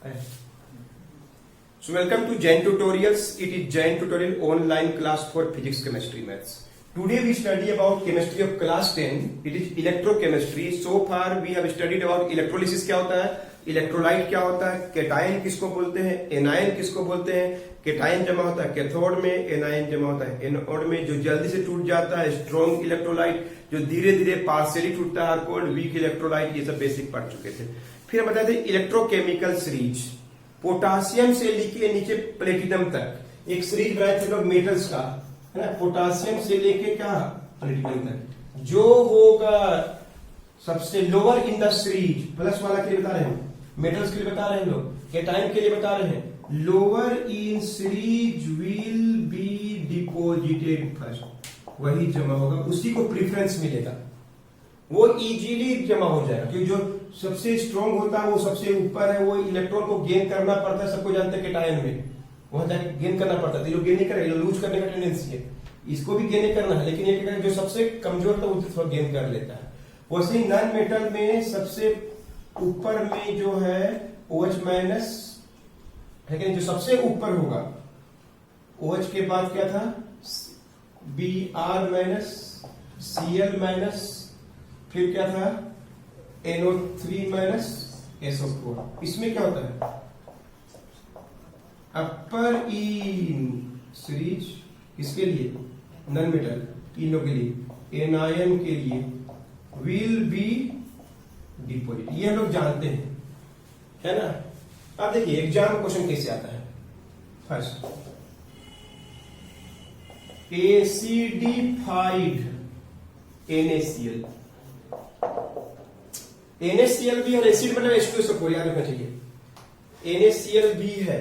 So welcome to Jain Tutorials. It is Jain Tutorial online class for physics, chemistry, maths. Today we study about chemistry of class 10. It is electrochemistry. So far we have studied about electrolysis क्या होता है, electrolyte क्या होता है, cation किसको बोलते हैं, anion किसको बोलते हैं। कैटायन जमा होता है कैथोड में, एनायन जमा होता है एनोड में। जो जल्दी से टूट जाता है स्ट्रॉन्ग इलेक्ट्रोलाइट, जो धीरे धीरे पार्शियली टूटता है कोल्ड वीक इलेक्ट्रोलाइट। ये सब बेसिक पढ़ चुके थे। फिर बताए थे इलेक्ट्रोकेमिकल सीरीज, पोटासियम से लेके नीचे प्लेटिनम तक एक सीरीज बनाए थे लोग मेटल्स का, है ना। पोटासियम से लेके क्या प्लेटिनम तक जो होगा सबसे lower in the series, plus वाला के लिए बता रहे हैं, मेटल्स के लिए बता रहे हैं लोग, कैटायन के लिए बता रहे हैं। Lower in series will be deposited first, वही जमा होगा, उसी को प्रीफरेंस मिलेगा, वो इजीली जमा हो जाएगा। क्योंकि जो सबसे स्ट्रॉन्ग होता है वो सबसे ऊपर है, वो इलेक्ट्रॉन को गेन करना पड़ता है। सबको जानते हैं कैटायन में वहां जाके गेन करना पड़ता है, तो गेन नहीं करेगा, लूज करने का टेंडेंसी है, इसको भी गेन करना है। लेकिन ये जो सबसे कमजोर था वो थोड़ा गेन कर लेता है। वैसे ही नॉन मेटल में सबसे ऊपर में जो है OH माइनस है कि जो सबसे ऊपर होगा, OH के बाद क्या था Br माइनस, Cl माइनस, फिर क्या था NO3 माइनस SO4। इसमें क्या होता है अपर इन सीरीज, इसके लिए नॉन मेटल तीनों के लिए, एनायन के लिए विल बी डिपोजिट, ये हम लोग जानते हैं, है ना। अब देखिए एग्जाम क्वेश्चन कैसे आता है। फर्स्ट एसिडिफाइड NaCl, NaCl भी और एसिड मतलब H2SO4 याद रखना चाहिए। NaCl भी है,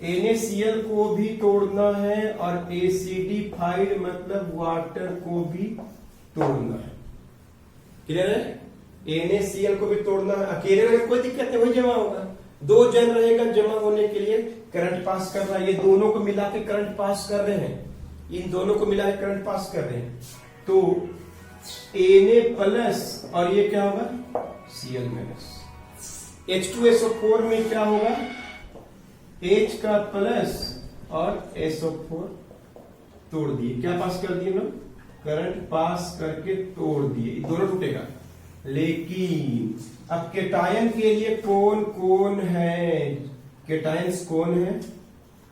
NaCl को भी तोड़ना है और एसिडिफाइड मतलब वाटर को भी तोड़ना है। क्लियर है? NaCl को भी तोड़ना है। अकेले में कोई दिक्कत नहीं, वही जमा होगा। दो जन रहेगा जमा होने के लिए, करंट पास कर रहा है, ये दोनों को मिला के करंट पास कर रहे हैं, इन दोनों को मिला के करंट पास कर रहे हैं। तो Na प्लस और ये क्या होगा Cl माइनस। H2SO4 में क्या होगा, H का प्लस और SO4 तोड़ दिए, क्या पास कर दिए लोग, करंट पास करके तोड़ दिए, दोनों टूटेगा। लेकिन अब कैटायन के लिए कौन कौन है, कैटायंस कौन है,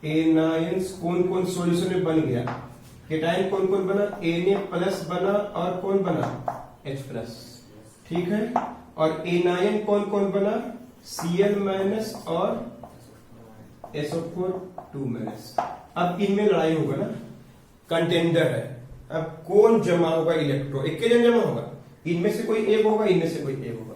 एनायंस कौन कौन सॉल्यूशन में बन गया। कैटायन कौन कौन बना, Na प्लस बना और कौन बना H प्लस, ठीक है। और एनायन कौन कौन बना, Cl माइनस और SO4 2 माइनस। अब इनमें लड़ाई होगा ना, कंटेंडर है। अब कौन जमा होगा इलेक्ट्रॉन, एक के जन जमा होगा, इनमें से कोई एक होगा, इनमें से कोई एक होगा।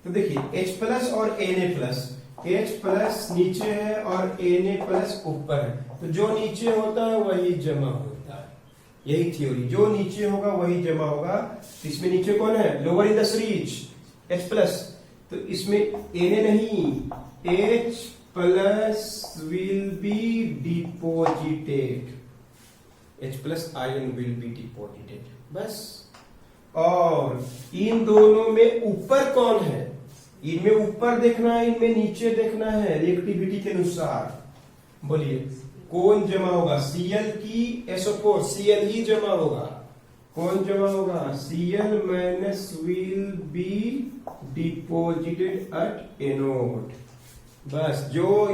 तो देखिए H प्लस और Na प्लस, H प्लस नीचे है और Na प्लस ऊपर है, तो जो नीचे होता है वही जमा होता है। यही थ्योरी, जो नीचे होगा वही जमा होगा। इसमें नीचे कौन है, lower in the series H plus, तो इसमें Na नहीं, H plus will be deposited, H plus ion will be deposited, बस। और इन दोनों में ऊपर कौन है, इनमें ऊपर देखना है, इनमें नीचे देखना है, रिएक्टिविटी के अनुसार। बोलिए कौन जमा होगा, Cl की SO4, Cl ही जमा होगा। कौन जमा होगा, Cl minus will be deposited at anode. बस जो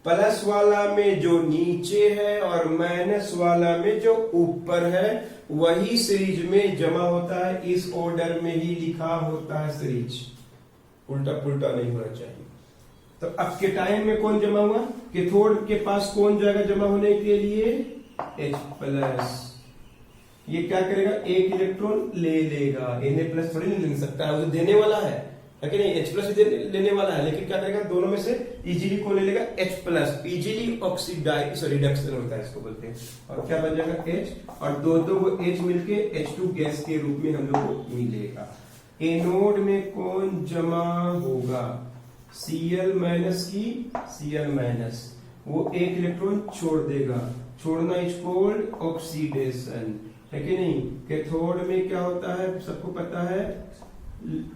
प्लस वाला में जो नीचे है और माइनस वाला में जो ऊपर है वही सीरीज में जमा होता है। इस ऑर्डर में ही लिखा होता है सीरीज, उल्टा पुल्टा नहीं होना चाहिए। तो अब कैटायन में कौन जमा हुआ, कैथोड के पास कौन जाएगा जमा होने के लिए, H प्लस। ये क्या करेगा, एक इलेक्ट्रॉन ले लेगा, Na प्लस थोड़ी नहीं ले सकता है, वो देने वाला है, लेकिन H प्लस भी लेने वाला है। लेकिन क्या करेगा, दोनों में से इजीली कौन ले लेगा, H plus. Easily oxidise reduction होता है, इसको बोलते हैं। और क्या बन जाएगा H, और दो को H मिलके H2 गैस के रूप में हम लोग को मिलेगा। एनोड में कौन जमा होगा, Cl माइनस की Cl माइनस, वो एक इलेक्ट्रॉन छोड़ देगा, छोड़ना इज कॉल्ड ऑक्सीडेशन, है कि नहीं। कैथोड में क्या होता है सबको पता है,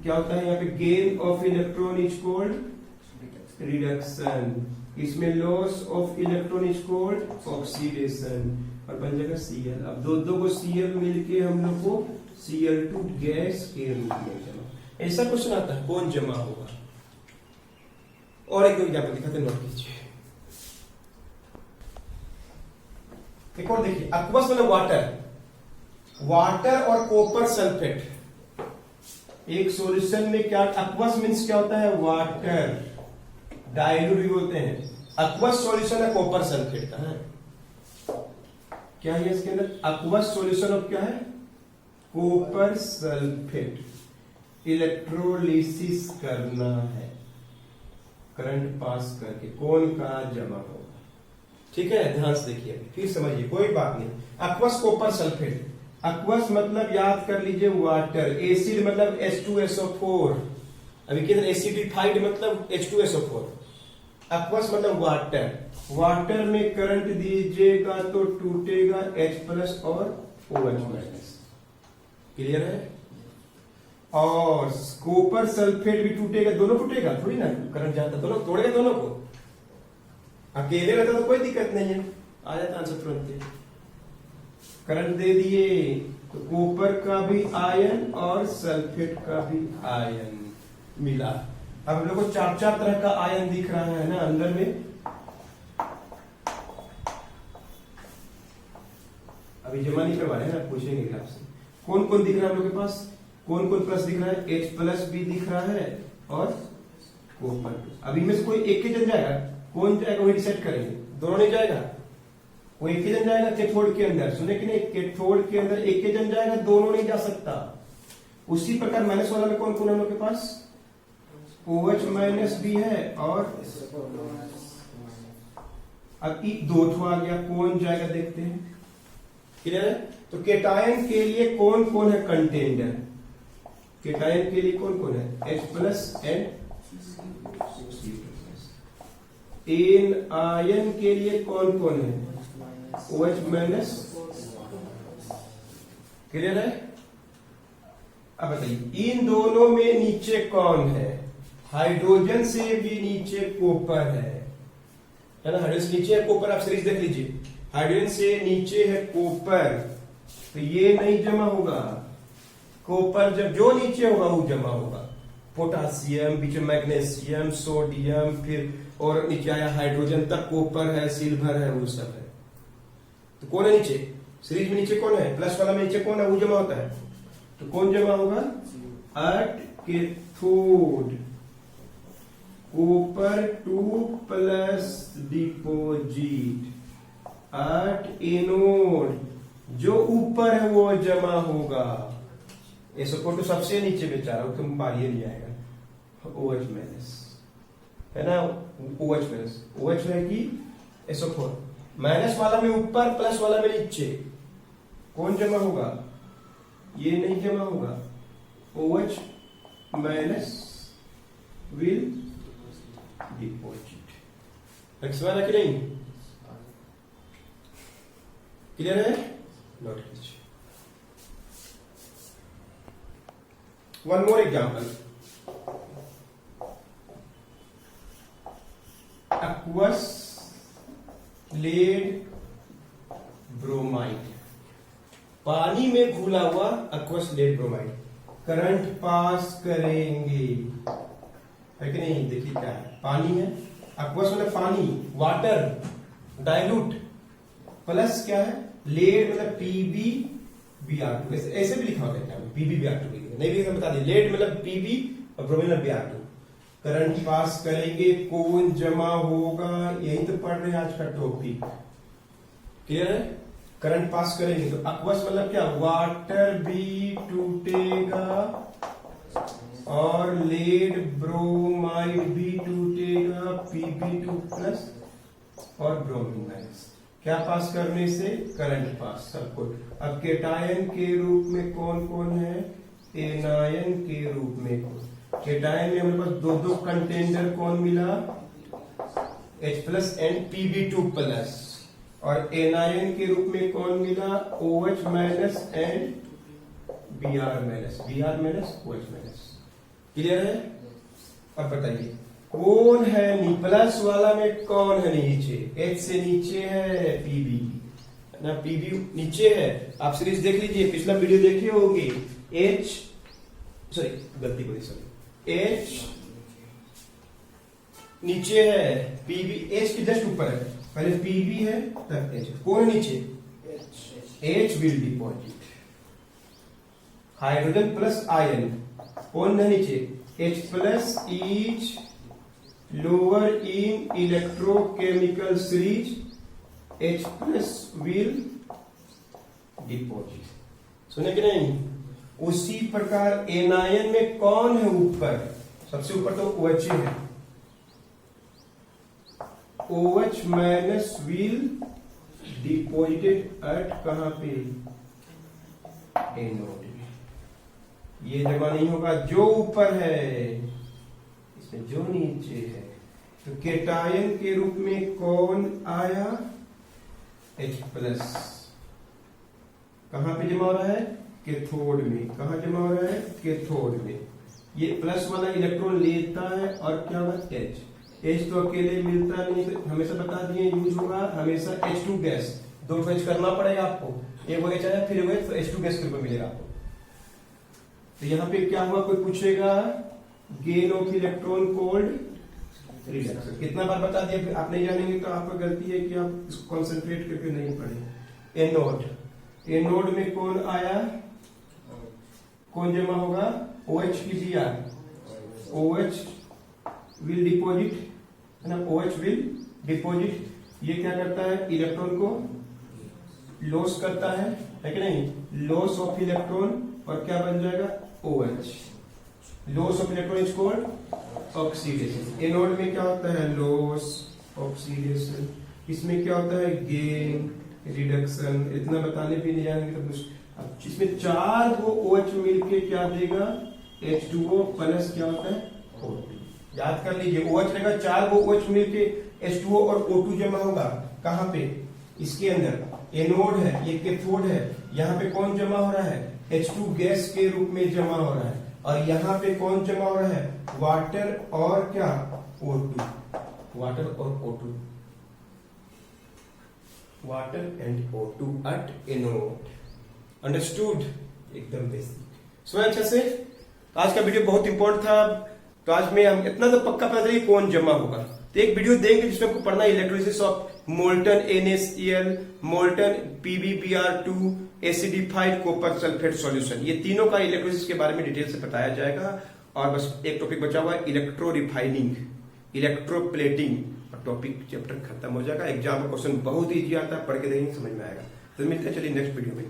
क्या होता है यहाँ पे, gain of electron is called reduction, इसमें loss of electron is called oxidation और बन जाएगा Cl। अब दो दो को Cl मिलके हम लोग को Cl2 गैस के रूप में जमा। ऐसा क्वेश्चन आता है कौन जमा होगा। और एक एग्जाम्पल दिखाते, नोट कीजिए। एक और देखिए, अक्वस मतलब वाटर, वाटर और कॉपर सल्फेट एक सॉल्यूशन में क्या, अक्वस मींस क्या होता है, वाटर, डाइल्यूट भी बोलते हैं। अक्वस सॉल्यूशन है कॉपर सल्फेट का है, क्या है इसके अंदर, अक्वस सॉल्यूशन ऑफ क्या है, कॉपर सल्फेट। इलेक्ट्रोलिसिस करना है करंट पास करके, कौन का जमा होगा। ठीक है, ध्यान से देखिए फिर समझिए, कोई बात नहीं। अक्वस कॉपर सल्फेट, अक्वस मतलब याद कर लीजिए वाटर, एसिड मतलब H2SO4, अभी किधर एसिडिफाइड मतलब H2SO4। अक्वस मतलब वाटर, वाटर में करंट दीजिएगा तो टूटेगा H+ और OH-। क्लियर है। और कॉपर सल्फेट भी टूटेगा, दोनों टूटेगा थोड़ी ना, करंट जाता दोनों, तोड़ेगा दोनों को। अकेले रहता तो कोई दिक्कत नहीं है, आ जाता आंसर तुरंत। करंट दे दिए तो कॉपर का भी आयन और सल्फेट का भी आयन मिला। अब हम लोग को चार चार तरह का आयन दिख रहा है ना अंदर में। अभी जमा नहीं करवा रहे हैं ना, पूछेंगे आपसे कौन कौन दिख रहा है हम लोग के पास, कौन कौन प्लस दिख रहा है, H+ भी दिख रहा है और कॉपर। अभी में से कोई एक ही जन जाएगा, कौन जाएगा वही डिसाइड करेंगे, दोनों नहीं जाएगा, वो एक ही जन जाएगा कैथोड के अंदर। सुने कि नहीं, कैथोड के अंदर एक ही जन जाएगा, दोनों नहीं जा सकता। उसी प्रकार माइनस वाला में कौन कौन है हम लोग के पास, OH- भी है और अब दो ठो आ गया, कौन जाएगा देखते हैं। क्लियर है। तो केटायन के लिए कौन कौन है कंटेंडर, केटायन के लिए कौन कौन है, H+ एंड इन आयन के लिए कौन कौन है, OH-। क्लियर है। अब बताइए इन दोनों में नीचे कौन है, हाइड्रोजन से भी नीचे कॉपर है ना, हाइड्रोजन से नीचे है कॉपर। आप सीरीज देख लीजिए, हाइड्रोजन से नीचे है कॉपर, तो ये नहीं जमा होगा। कॉपर जब जो नीचे होगा वो जमा होगा, पोटासियम, बीच में मैग्नीशियम, सोडियम, फिर और नीचे आया हाइड्रोजन तक, कॉपर है, सिल्वर है, वो सब है। तो कौन है नीचे, सीरीज में नीचे कौन है, प्लस वाला में नीचे कौन है, वो जमा होता है। तो कौन जमा होगा, at cathode copper 2+ deposit, at anode जो ऊपर है वो जमा होगा। SO4 तो सबसे नीचे बेचारा, वो तुम बाहर नहीं आएगा, OH- है ना, OH है कि SO4, माइनस वाला में ऊपर, प्लस वाला में नीचे, कौन जमा होगा, ये नहीं जमा होगा, OH- विल डिपोजिट। एक्स वाला कि नहीं, क्लियर है, नोट कीजिए। One more example, aqueous lead bromide, पानी में घुला हुआ aqueous lead bromide, current pass करेंगे, है कि नहीं। देखिए क्या है, पानी है, aqueous मतलब पानी, वाटर, डाइल्यूट, प्लस क्या है, लेड मतलब PbBr2, ऐसे भी लिखा होता है, PbBr2 नहीं भी बता दी, लेड मतलब Pb और ब्रोमीन मतलब Br2। करंट पास करेंगे, कौन जमा होगा, यही तो पढ़ रहे हैं आज का टॉपिक। क्लियर है, करंट पास करेंगे तो aqueous मतलब क्या, वाटर भी टूटेगा और लेड ब्रोमाइड भी टूटेगा, Pb2+ और ब्रोमीन माइनस। क्या पास करने से, करंट पास, सब कुछ। अब केटायन के रूप में कौन कौन है, एनायन के रूप में कौन, केटायन में हमारे पास दो दो कंटेंडर कौन मिला, H+ एंड Pb2+, और एनायन के रूप में कौन मिला, OH- and Br-, OH-। Clear है। अब बताइए कौन है प्लस वाला में कौन है नीचे, H से नीचे है पीबी ना, पीबी नीचे है। आप सीरीज देख लीजिए, पिछला वीडियो देखिए होगी। H सॉरी गलती करी, सॉरी H नीचे है, पीबी H की जस्ट ऊपर है, पहले पीबी है तब H। कौन है नीचे? H will deposit hydrogen plus ion. कौन है नीचे? H plus is lower in electrochemical series, H plus will deposit. सुने कि नहीं? उसी प्रकार एनायन में कौन है ऊपर? सबसे ऊपर तो OH है, OH minus will deposited at कहां पे? एनोड में। ये जमा नहीं होगा जो ऊपर है, इसमें जो नीचे है। तो केटायन के रूप में कौन आया? H plus. कहां पे जमा हो रहा है? कैथोड में। कहां जमा हो रहा है? कैथोड में। ये प्लस वाला इलेक्ट्रॉन लेता है और क्या होगा? H। H तो अकेले मिलता नहीं, तो हमेशा बता दिए यूज होगा हमेशा H2 गैस। दो H करना पड़ेगा आपको, एक H आया फिर वो तो H2 गैस के रूप में मिलेगा आपको। तो यहाँ पे क्या हुआ? कोई पूछेगा gain of electron cold reduction. कितना बार बता दिया, फिर आप नहीं जानेंगे तो आपका गलती है कि आप इसको कंसंट्रेट करके नहीं पढ़े। एनोड, एनोड में कौन आया? कौन जमा होगा? OH की Br, OH विल डिपॉजिट है ना, OH विल डिपॉजिट। ये क्या करता है? इलेक्ट्रॉन को लॉस करता है कि नहीं? लॉस ऑफ इलेक्ट्रॉन, और क्या बन जाएगा? OH। Loss of electron is called oxidation. Anode में क्या होता है? Loss, oxidation. इसमें क्या होता है? Gain, reduction. इतना बताने भी नहीं जाएंगे तो कुछ। अब इसमें चार वो OH मिलके क्या देगा? H2O प्लस क्या होता है? O2। याद कर लीजिए, OH रहेगा, चार वो OH मिलके H2O और O2 जमा होगा। कहां पे? इसके अंदर। एनोड है, ये कैथोड है। यहाँ पे कौन जमा हो रहा है? H2 गैस के रूप में जमा हो रहा है। और यहाँ पे कौन जमा हो रहा है? वाटर और क्या? O2। वाटर और O2, water and O2 at anode. Understood? एकदम बेसिक। सुना अच्छा से? आज का वीडियो बहुत इंपॉर्टेंट था। तो आज में हम इतना तो पक्का पता चलिए कौन जमा होगा। तो एक वीडियो देंगे जिसमें आपको पढ़ना electrolysis of molten NaCl, molten PbBr2, acidified copper sulphate solution. ये तीनों का इलेक्ट्रोलिसिस के बारे में डिटेल से बताया जाएगा। और बस एक टॉपिक बचा हुआ है, इलेक्ट्रो रिफाइनिंग, इलेक्ट्रोप्लेटिंग, और टॉपिक चैप्टर खत्म हो जाएगा। एग्जाम का क्वेश्चन बहुत ईजी आता है, पढ़ के देखेंगे समझ में आएगा। तो मिलते हैं चलिए नेक्स्ट वीडियो में।